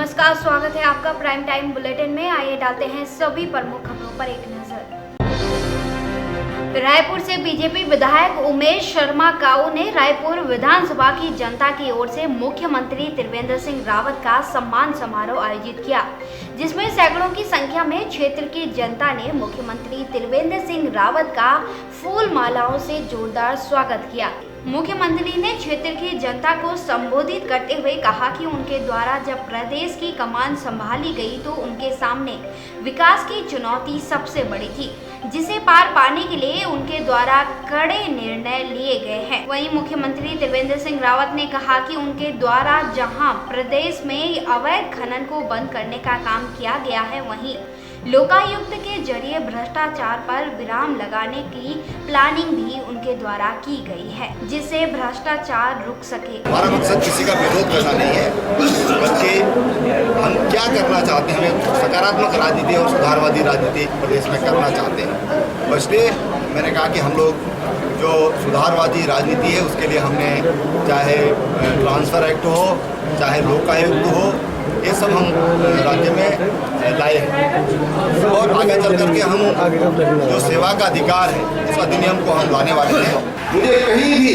नमस्कार, स्वागत है आपका प्राइम टाइम बुलेटिन में। आइए डालते हैं सभी प्रमुख खबरों पर एक नजर। रायपुर से बीजेपी विधायक उमेश शर्मा काऊ ने रायपुर विधानसभा की जनता की ओर से मुख्यमंत्री त्रिवेंद्र सिंह रावत का सम्मान समारोह आयोजित किया, जिसमें सैकड़ों की संख्या में क्षेत्र की जनता ने मुख्यमंत्री त्रिवेंद्र सिंह रावत का फूल मालाओं से जोरदार स्वागत किया। मुख्यमंत्री ने क्षेत्र की जनता को संबोधित करते हुए कहा कि उनके द्वारा जब प्रदेश की कमान संभाली गई तो उनके सामने विकास की चुनौती सबसे बड़ी थी, जिसे पार पाने के लिए उनके द्वारा कड़े निर्णय लिए गए हैं। वहीं मुख्यमंत्री त्रिवेंद्र सिंह रावत ने कहा कि उनके द्वारा जहां प्रदेश में अवैध खनन को बंद करने का काम किया गया है, वहीं लोकायुक्त के जरिए भ्रष्टाचार पर विराम लगाने की प्लानिंग भी उनके द्वारा की गई है, जिससे भ्रष्टाचार रुक सके। हमारा मकसद किसी का विरोध करना नहीं है, बल्कि हम क्या करना चाहते हैं, हमें सकारात्मक राजनीति और सुधारवादी राजनीति प्रदेश में करना चाहते हैं। तो इसलिए मैंने कहा कि हम लोग जो सुधारवादी राजनीति है उसके लिए हमने चाहे ट्रांसफर एक्ट हो, चाहे लोकायुक्त हो, ये सब हम राज्य में लाए हैं और आगे चल करके हम जो सेवा का अधिकार है उस अधिनियम को हम लाने वाले हैं। मुझे कहीं भी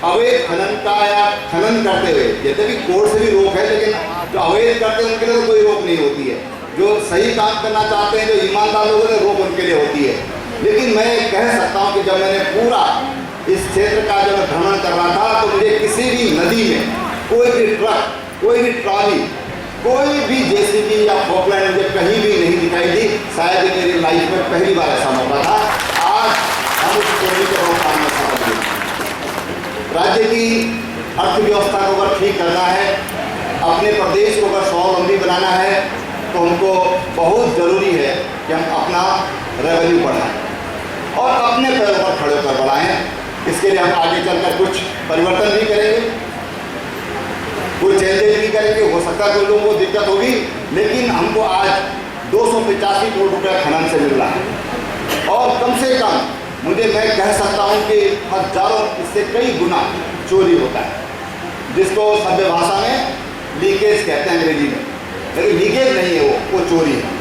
अवैध खनन का या खनन करते हुए, जैसे भी कोर्ट से भी रोक है, लेकिन जो अवैध करते हैं उनके लिए तो कोई रोक नहीं होती है। जो सही काम करना चाहते हैं, जो ईमानदार लोगों ने, रोक उनके लिए होती है। लेकिन मैं कह सकता हूँ कि जब मैंने पूरा इस क्षेत्र का जब भ्रमण कर रहा था तो मुझे किसी भी नदी में कोई भी ट्रक, कोई भी ट्रॉली, कोई भी जेसीबी या फोकलैंड मुझे कहीं भी नहीं दिखाई दी। शायद मेरी लाइफ में पहली बार ऐसा मौका था। आज हम उस चोरी के रोकथाम में समझ गए। राज्य की अर्थव्यवस्था को अगर ठीक करना है, अपने प्रदेश को अगर स्वावलंबी बनाना है, तो हमको बहुत ज़रूरी है कि हम अपना रेवेन्यू बढ़ाएं और अपने पैरों पर खड़े होकर बढ़ाएं। इसके लिए हम आगे चलकर कुछ परिवर्तन भी करेंगे, कोई चेंजेस भी करेंगे। हो सकता है कोई लोगों को दिक्कत होगी, लेकिन हमको आज 285 करोड़ रुपया खनन से मिल रहा है और कम से कम मैं कह सकता हूं कि हजारों, इससे कई गुना चोरी होता है, जिसको सभ्य भाषा में लीकेज कहते हैं अंग्रेजी में, लेकिन लीकेज नहीं है, वो चोरी है।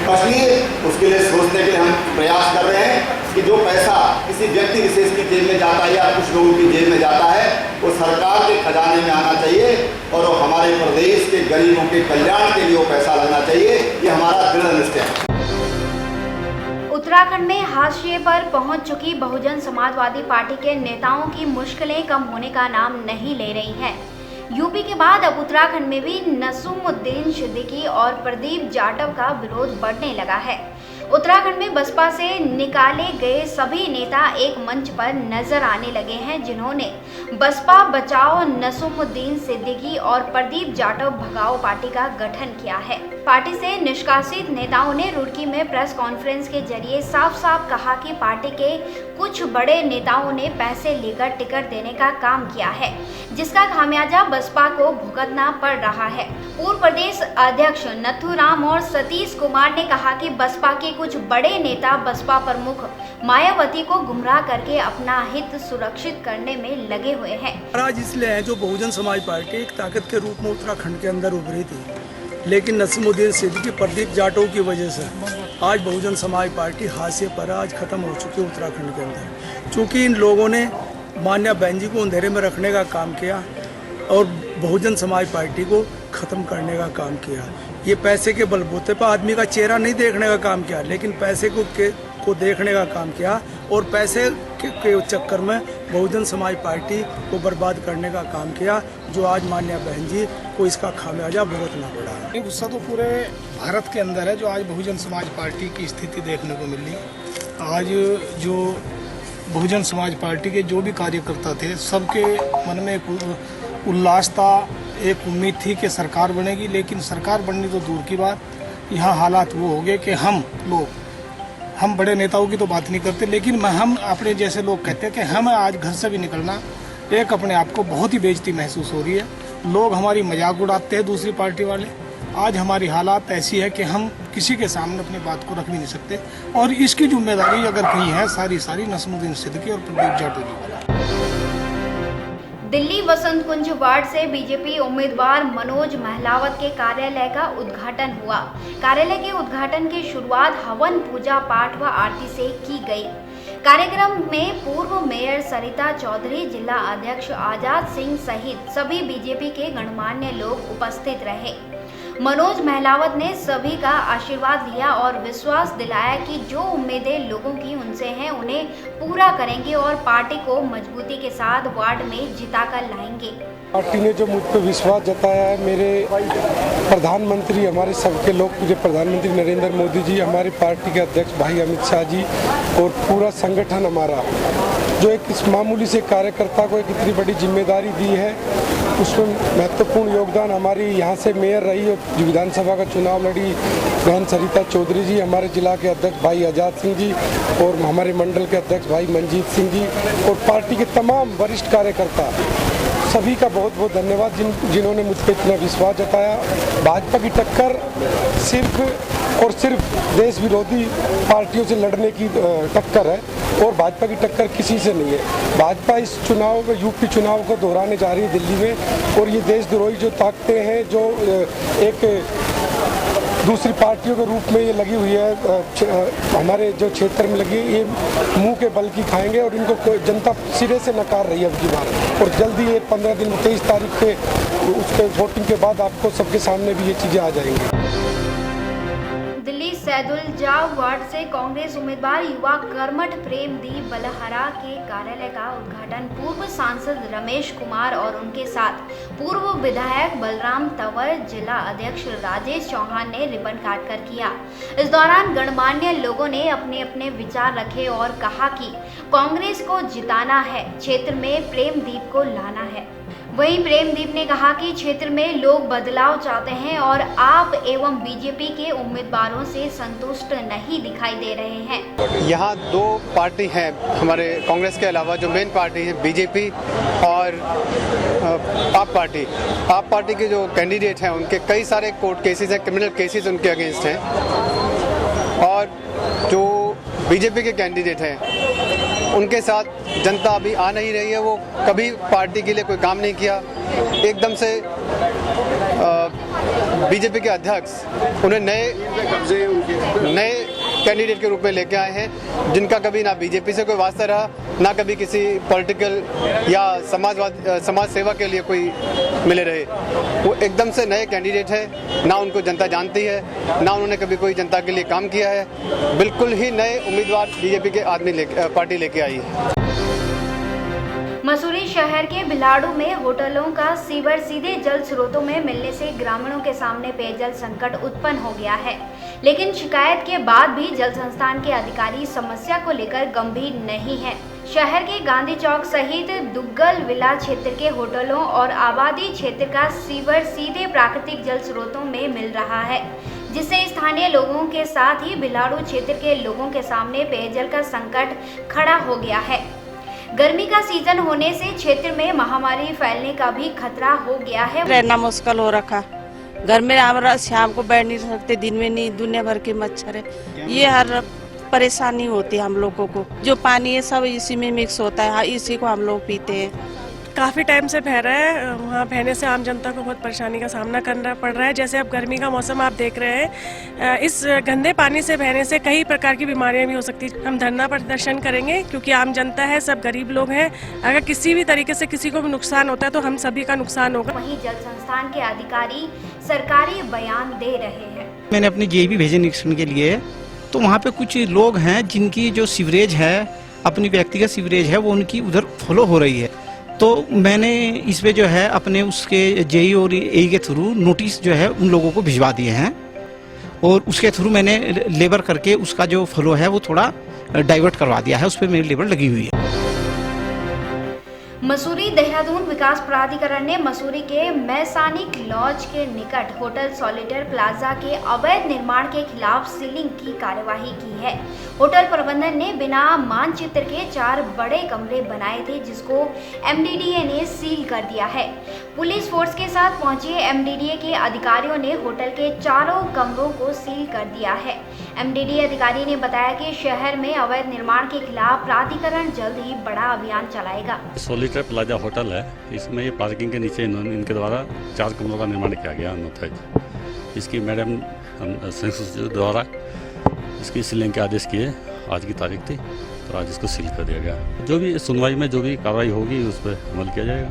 इसलिए उसके लिए सोचने के लिए हम प्रयास कर रहे हैं कि जो पैसा किसी व्यक्ति विशेष की जेब में जाता है या कुछ लोगों की जेब में जाता है, वो सरकार के खजाने में आना चाहिए और वो हमारे प्रदेश के गरीबों के कल्याण के लिए वो पैसा लगना चाहिए। ये हमारा दृढ़ निश्चय है। उत्तराखंड में हाशिए पर पहुंच चुकी बहुजन समाजवादी पार्टी के नेताओं की मुश्किलें कम होने का नाम नहीं ले रही हैं। यूपी के बाद अब उत्तराखंड में भी नसूमुद्दीन सिद्दीकी और प्रदीप जाटव का विरोध बढ़ने लगा है। उत्तराखंड में बसपा से निकाले गए सभी नेता एक मंच पर नजर आने लगे हैं, जिन्होंने बसपा बचाओ नसूमुद्दीन सिद्दीकी और प्रदीप जाटव भगाओ पार्टी का गठन किया है। पार्टी से निष्कासित नेताओं ने रुड़की में प्रेस कॉन्फ्रेंस के जरिए साफ साफ कहा कि पार्टी के कुछ बड़े नेताओं ने पैसे लेकर टिकट देने का काम किया है, जिसका खामियाजा बसपा को भुगतना पड़ रहा है। पूर्व प्रदेश अध्यक्ष नथुराम और सतीश कुमार ने कहा कि बसपा के कुछ बड़े नेता बसपा प्रमुख मायावती को गुमराह करके अपना हित सुरक्षित करने में लगे हुए हैं। आज इसलिए है जो बहुजन समाज पार्टी एक ताकत के रूप में उत्तराखंड के अंदर उभरी थी, लेकिन नसीमुद्दीन सिद्दीकी, प्रदीप जाटव की वजह से आज बहुजन समाज पार्टी हाशिए पर आज खत्म हो चुकी है उत्तराखंड के अंदर। चूँकि इन लोगों ने मान्या बहन जी को अंधेरे में रखने का काम किया और बहुजन समाज पार्टी को ख़त्म करने का काम किया। ये पैसे के बलबूते पर आदमी का चेहरा नहीं देखने का काम किया, लेकिन पैसे को देखने का काम किया और पैसे के चक्कर में बहुजन समाज पार्टी को बर्बाद करने का काम किया, जो आज मान्या बहन जी को इसका खामियाजा भुगतना पड़ा। गुस्सा तो पूरे भारत के अंदर है, जो आज बहुजन समाज पार्टी की स्थिति देखने को मिल रही। आज जो बहुजन समाज पार्टी के जो भी कार्यकर्ता थे, सबके मन में एक उल्लास था, एक उम्मीद थी कि सरकार बनेगी। लेकिन सरकार बननी तो दूर की बात, यहाँ हालात वो हो गए कि हम बड़े नेताओं की तो बात नहीं करते, लेकिन हम अपने जैसे लोग कहते हैं कि हम आज घर से भी निकलना एक अपने आप को बहुत ही बेइज्जती महसूस हो रही है। लोग हमारी मजाक उड़ाते हैं दूसरी पार्टी वाले। आज हमारी हालात ऐसी है कि हम किसी के सामने अपनी बात को रख भी नहीं सकते और इसकी जिम्मेदारी अगर कहीं है सारी नसीमुद्दीन सिद्दीकी और प्रदीप जाटव जी। दिल्ली वसंत कुंज वार्ड से बीजेपी उम्मीदवार मनोज महलावत के कार्यालय का उद्घाटन हुआ। कार्यालय के उद्घाटन की शुरुआत हवन, पूजा पाठ व आरती से की गई। कार्यक्रम में पूर्व मेयर सरिता चौधरी, जिला अध्यक्ष आजाद सिंह सहित सभी बीजेपी के गणमान्य लोग उपस्थित रहे। मनोज महलावत ने सभी का आशीर्वाद लिया और विश्वास दिलाया कि जो उम्मीदें लोगों की उनसे हैं उन्हें पूरा करेंगे और पार्टी को मजबूती के साथ वार्ड में जिताकर लाएंगे। पार्टी ने जो मुझ पर विश्वास जताया है, मेरे प्रधानमंत्री, हमारे सबके लोकप्रिय प्रधानमंत्री नरेंद्र मोदी जी, हमारे पार्टी के अध्यक्ष भाई अमित शाह जी और पूरा संगठन हमारा, जो एक इस मामूली से कार्यकर्ता को एक इतनी बड़ी जिम्मेदारी दी है, उसमें महत्वपूर्ण योगदान हमारी यहाँ से मेयर रही और विधानसभा का चुनाव लड़ी बहन सरिता चौधरी जी, हमारे जिला के अध्यक्ष भाई आजाद सिंह जी और हमारे मंडल के अध्यक्ष भाई मंजीत सिंह जी और पार्टी के तमाम वरिष्ठ कार्यकर्ता, सभी का बहुत बहुत धन्यवाद जिन्होंने मुझ पर इतना विश्वास जताया। भाजपा की टक्कर सिर्फ और सिर्फ देश विरोधी पार्टियों से लड़ने की टक्कर है और भाजपा की टक्कर किसी से नहीं है। भाजपा इस चुनाव में, यूपी चुनाव को दोहराने जा रही है दिल्ली में, और ये देशद्रोही जो ताकतें हैं, जो एक दूसरी पार्टियों के रूप में ये लगी हुई है, हमारे जो क्षेत्र में लगी, ये मुंह के बल की खाएंगे और इनको जनता सिरे से नकार रही है अब की बार। और जल्दी ये 15 दिन 23 तारीख के उसके वोटिंग के बाद आपको सबके सामने भी ये चीज़ें आ जाएंगी। दिल्ली सैदुलजाह वार्ड से कांग्रेस उम्मीदवार युवा कर्मठ प्रेमदीप बलहरा के कार्यालय का उद्घाटन पूर्व सांसद रमेश कुमार और उनके साथ पूर्व विधायक बलराम तंवर, जिला अध्यक्ष राजेश चौहान ने रिबन काटकर किया। इस दौरान गणमान्य लोगों ने अपने अपने विचार रखे और कहा कि कांग्रेस को जिताना है, क्षेत्र में प्रेमदीप को लाना है। वहीं प्रेमदीप ने कहा कि क्षेत्र में लोग बदलाव चाहते हैं और आप एवं बीजेपी के उम्मीदवारों से संतुष्ट नहीं दिखाई दे रहे हैं। यहाँ दो पार्टी हैं हमारे कांग्रेस के अलावा, जो मेन पार्टी है बीजेपी और आप पार्टी। आप पार्टी के जो कैंडिडेट हैं उनके कई सारे कोर्ट केसेस हैं, क्रिमिनल केसेस उनके अगेंस्ट हैं, और जो बीजेपी के कैंडिडेट हैं उनके साथ जनता अभी आ नहीं रही है। वो कभी पार्टी के लिए कोई काम नहीं किया। एकदम से बीजेपी के अध्यक्ष उन्हें नए कैंडिडेट के रूप में लेके आए हैं, जिनका कभी ना बीजेपी से कोई वास्ता रहा, ना कभी किसी पॉलिटिकल या समाज सेवा के लिए कोई मिले रहे। वो एकदम से नए कैंडिडेट है, ना उनको जनता जानती है, ना उन्होंने कभी कोई जनता के लिए काम किया है। बिल्कुल ही नए उम्मीदवार बीजेपी के पार्टी लेके आई है। मसूरी शहर के बिलाड़ू में होटलों का सीवर सीधे जल स्रोतों में मिलने से ग्रामीणों के सामने पेयजल संकट उत्पन्न हो गया है, लेकिन शिकायत के बाद भी जल संस्थान के अधिकारी समस्या को लेकर गंभीर नहीं है। शहर के गांधी चौक सहित दुग्गल विला क्षेत्र के होटलों और आबादी क्षेत्र का सीवर सीधे प्राकृतिक जल स्रोतों में मिल रहा है, जिससे स्थानीय लोगों के साथ ही बिलाड़ू क्षेत्र के लोगों के सामने पेयजल का संकट खड़ा हो गया है। गर्मी का सीजन होने से क्षेत्र में महामारी फैलने का भी खतरा हो गया है। रहना मुश्किल हो रखा, घर में हमारा शाम को बैठ नहीं सकते, दिन में नहीं, दुनिया भर के मच्छर है। ये हर परेशानी होती है हम लोगों को। जो पानी है सब इसी में मिक्स होता है, इसी को हम लोग पीते हैं। काफ़ी टाइम से बह रहा है, वहाँ बहने से आम जनता को बहुत परेशानी का सामना करना पड़ रहा है। जैसे अब गर्मी का मौसम आप देख रहे हैं, इस गंदे पानी से बहने से कई प्रकार की बीमारियां भी हो सकती हैं। हम धरना प्रदर्शन करेंगे क्योंकि आम जनता है, सब गरीब लोग हैं। अगर किसी भी तरीके से किसी को भी नुकसान होता है तो हम सभी का नुकसान होगा। वहीं जल संस्थान के अधिकारी सरकारी बयान दे रहे हैं। मैंने अपने जेईबी भेजे निरीक्षण के लिए, तो वहाँ पे कुछ लोग हैं जिनकी जो सीवरेज है, अपनी व्यक्तिगत सीवरेज है, वो उनकी उधर फॉलो हो रही है। तो मैंने इस पे जो है अपने उसके जेई और एई के थ्रू नोटिस जो है उन लोगों को भिजवा दिए हैं, और उसके थ्रू मैंने लेबर करके उसका जो फ्लो है वो थोड़ा डाइवर्ट करवा दिया है। उस पर मेरी लेबर लगी हुई है। मसूरी देहरादून विकास प्राधिकरण ने मसूरी के मैसानिक लॉज के निकट होटल सॉलिटर प्लाजा के अवैध निर्माण के खिलाफ सीलिंग की कार्यवाही की है। होटल प्रबंधन ने बिना मानचित्र के 4 बड़े कमरे बनाए थे, जिसको एमडीडीए ने सील कर दिया है। पुलिस फोर्स के साथ पहुंचे एमडीडीए के अधिकारियों ने होटल के चारों कमरों को सील कर दिया है। एमडीडी अधिकारी ने बताया कि शहर में अवैध निर्माण के खिलाफ प्राधिकरण जल्द ही बड़ा अभियान चलाएगा। सोलिटर प्लाजा होटल है, इसमें ये पार्किंग के नीचे इनके द्वारा 4 कमरों का निर्माण किया गया अनऑथराइज्ड। इसकी मैडम द्वारा इसकी सीलिंग के आदेश किए, आज की तारीख थी तो आज इसको सील कर दिया गया। जो भी सुनवाई में जो भी कार्रवाई होगी उस पर अमल किया जाएगा।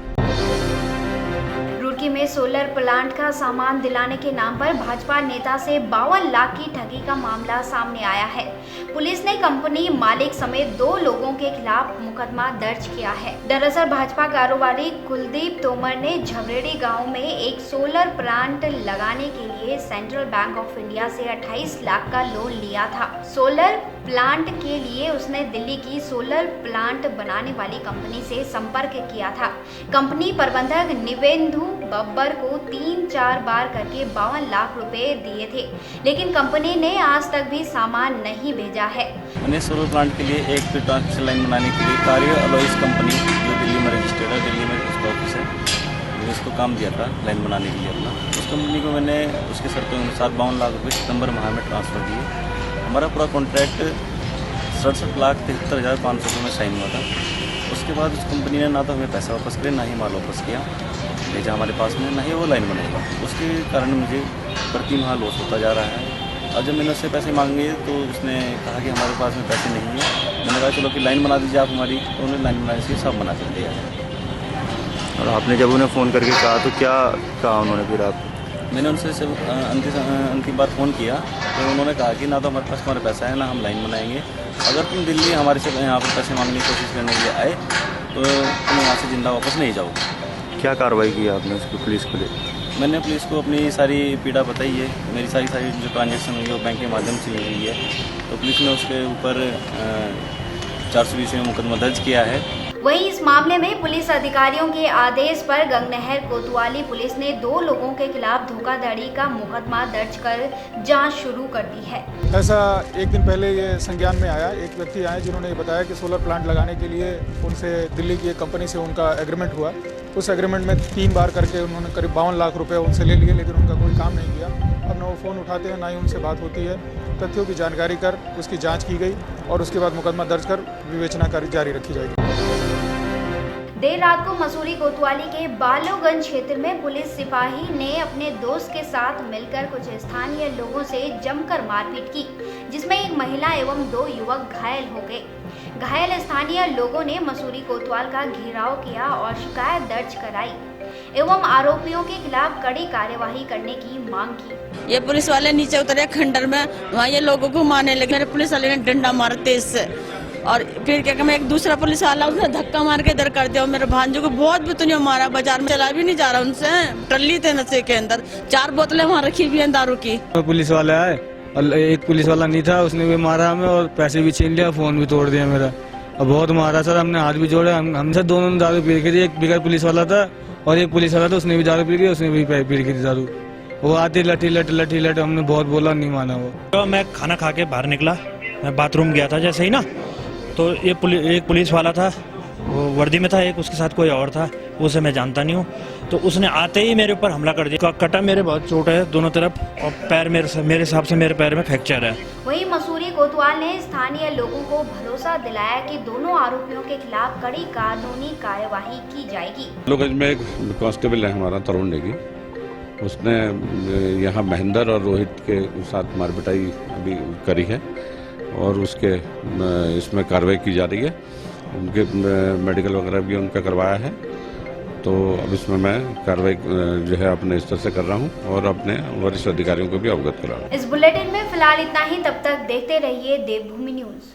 रुड़की में सोलर प्लांट का सामान दिलाने के नाम पर भाजपा नेता से 52 लाख की ठगी का मामला सामने आया है। पुलिस ने कंपनी मालिक समेत 2 लोगों के खिलाफ मुकदमा दर्ज किया है। दरअसल भाजपा कारोबारी कुलदीप तोमर ने झबरेड़ी गांव में एक सोलर प्लांट लगाने के लिए सेंट्रल बैंक ऑफ इंडिया से 28 लाख का लोन लिया था। सोलर प्लांट के लिए उसने दिल्ली की सोलर प्लांट बनाने वाली कंपनी से संपर्क किया था। कंपनी प्रबंधक निवेंदु बब्बर को 3-4 बार करके 52 लाख रुपए दिए थे, लेकिन कंपनी ने आज तक भी सामान नहीं भेजा है। मैंने सोलर प्लांट के लिए एक ट्रांसमिशन लाइन बनाने के लिए कार्य अलोइस कंपनी जो दिल्ली में रजिस्टर्ड है, दिल्ली में उसका ऑफिस है, इसको काम दिया था लाइन बनाने के लिए अपना। उस कंपनी को मैंने उसके शर्तों के अनुसार 52 लाख रुपये सितंबर माह में ट्रांसफ़र किए। हमारा पूरा कॉन्ट्रैक्ट 67,73,500 रुपये में साइन हुआ था। उसके बाद उस कंपनी ने ना तो हमें पैसा वापस किया, ना ही माल वापस किया, भेजा हमारे पास में, ना ही वो लाइन बनाएगा। उसके कारण मुझे प्रति माह लॉस होता जा रहा है। और जब मैंने उससे पैसे मांगे तो उसने कहा कि हमारे पास में पैसे नहीं है। मैंने कहा चलो कि लाइन बना दीजिए आप हमारी, तो उन्होंने लाइन बनाने से सब बना कर दिया है। और आपने जब उन्हें फ़ोन करके कहा तो क्या कहा उन्होंने फिर आप? मैंने उनसे सिर्फ अंतिम बार फ़ोन किया तो उन्होंने कहा कि ना तो हमारे पास हमारे पैसा है, ना हम लाइन बनाएंगे। अगर तुम दिल्ली हमारे से यहाँ पर पैसे मांगने की कोशिश करने के लिए आए तो तुम यहाँ से जिंदा वापस नहीं जाओगे। क्या कार्रवाई की आपने उसकी पुलिस को ले? मैंने पुलिस को अपनी सारी पीड़ा बताई है, मेरी सारी जो ट्रांजेक्शन हुई है वो बैंक के माध्यम से हुई है। तो पुलिस ने उसके ऊपर 420 में मुकदमा दर्ज किया है। वहीं इस मामले में पुलिस अधिकारियों के आदेश पर गंगनहर कोतवाली पुलिस ने 2 लोगों के खिलाफ धोखाधड़ी का मुकदमा दर्ज कर जांच शुरू कर दी है। ऐसा एक दिन पहले ये संज्ञान में आया, एक व्यक्ति आए जिन्होंने बताया कि सोलर प्लांट लगाने के लिए उनसे दिल्ली की एक कंपनी से उनका एग्रीमेंट हुआ। उस एग्रीमेंट में 3 बार करके उन्होंने करीब 52 लाख रुपये उनसे ले लिए, लेकिन उनका कोई काम नहीं किया। अब ना वो फ़ोन उठाते हैं, ना ही उनसे बात होती है। तथ्यों की जानकारी कर उसकी जाँच की गई और उसके बाद मुकदमा दर्ज कर विवेचना जारी रखी जाएगी। देर रात को मसूरी कोतवाली के बालोगंज क्षेत्र में पुलिस सिपाही ने अपने दोस्त के साथ मिलकर कुछ स्थानीय लोगों से जमकर मारपीट की, जिसमें एक महिला एवं 2 युवक घायल हो गए। घायल स्थानीय लोगों ने मसूरी कोतवाल का घेराव किया और शिकायत दर्ज कराई एवं आरोपियों के खिलाफ कड़ी कार्यवाही करने की मांग की। ये पुलिस वाले नीचे उतरे खंडर में, वहाँ ये लोगों को मारने लगे। मेरे पुलिस वाले ने डंडा मारा तेज से, और फिर क्या मैं एक दूसरा पुलिस वाला उसने धक्का मार के इधर कर दिया। मेरे भांजू को बहुत बुतनियों मारा, बाजार में चला भी नहीं जा रहा उनसे, टल्ली थे नशे के अंदर। 4 बोतलें वहाँ रखी हुई हैं दारू की। पुलिस वाला आए और एक पुलिस वाला नहीं था, उसने भी मारा हमें और पैसे भी छीन लिया, फोन भी तोड़ दिया मेरा और बहुत मारा सर। हमने हाथ भी जोड़े, हमसे दोनों ने दारू पी थी। एक बिगड़ पुलिस वाला था और एक पुलिस वाला था, उसने भी दारू पी, उसने भी पी थी दारू। वो आती लठी लट हमने बहुत बोला, नहीं माना वो। तो मैं खाना खा के बाहर निकला, मैं बाथरूम गया था जैसे ही ना, तो एक पुलिस वाला था, वो वर्दी में था, एक उसके साथ कोई और था, उसे मैं जानता नहीं हूँ। तो उसने आते ही मेरे ऊपर हमला कर दिया। कटा मेरे बहुत चोट है दोनों तरफ और पैर मेरे हिसाब से मेरे पैर में फ्रैक्चर है। वहीं मसूरी कोतवाल ने स्थानीय लोगों को भरोसा दिलाया कि दोनों आरोपियों के खिलाफ कड़ी कानूनी कार्यवाही की जाएगी। लोगों में एक कांस्टेबल है हमारा तरुण नेगी, उसने यहाँ महेंद्र और रोहित के साथ मारपिटाई अभी करी है और उसके इसमें कार्रवाई की जा रही है। उनके मेडिकल वगैरह भी उनका करवाया है, तो अब इसमें मैं कार्रवाई जो है अपने स्तर से कर रहा हूं और अपने वरिष्ठ अधिकारियों को भी अवगत करा रहा हूं। इस बुलेटिन में फिलहाल इतना ही। तब तक देखते रहिए देवभूमि न्यूज।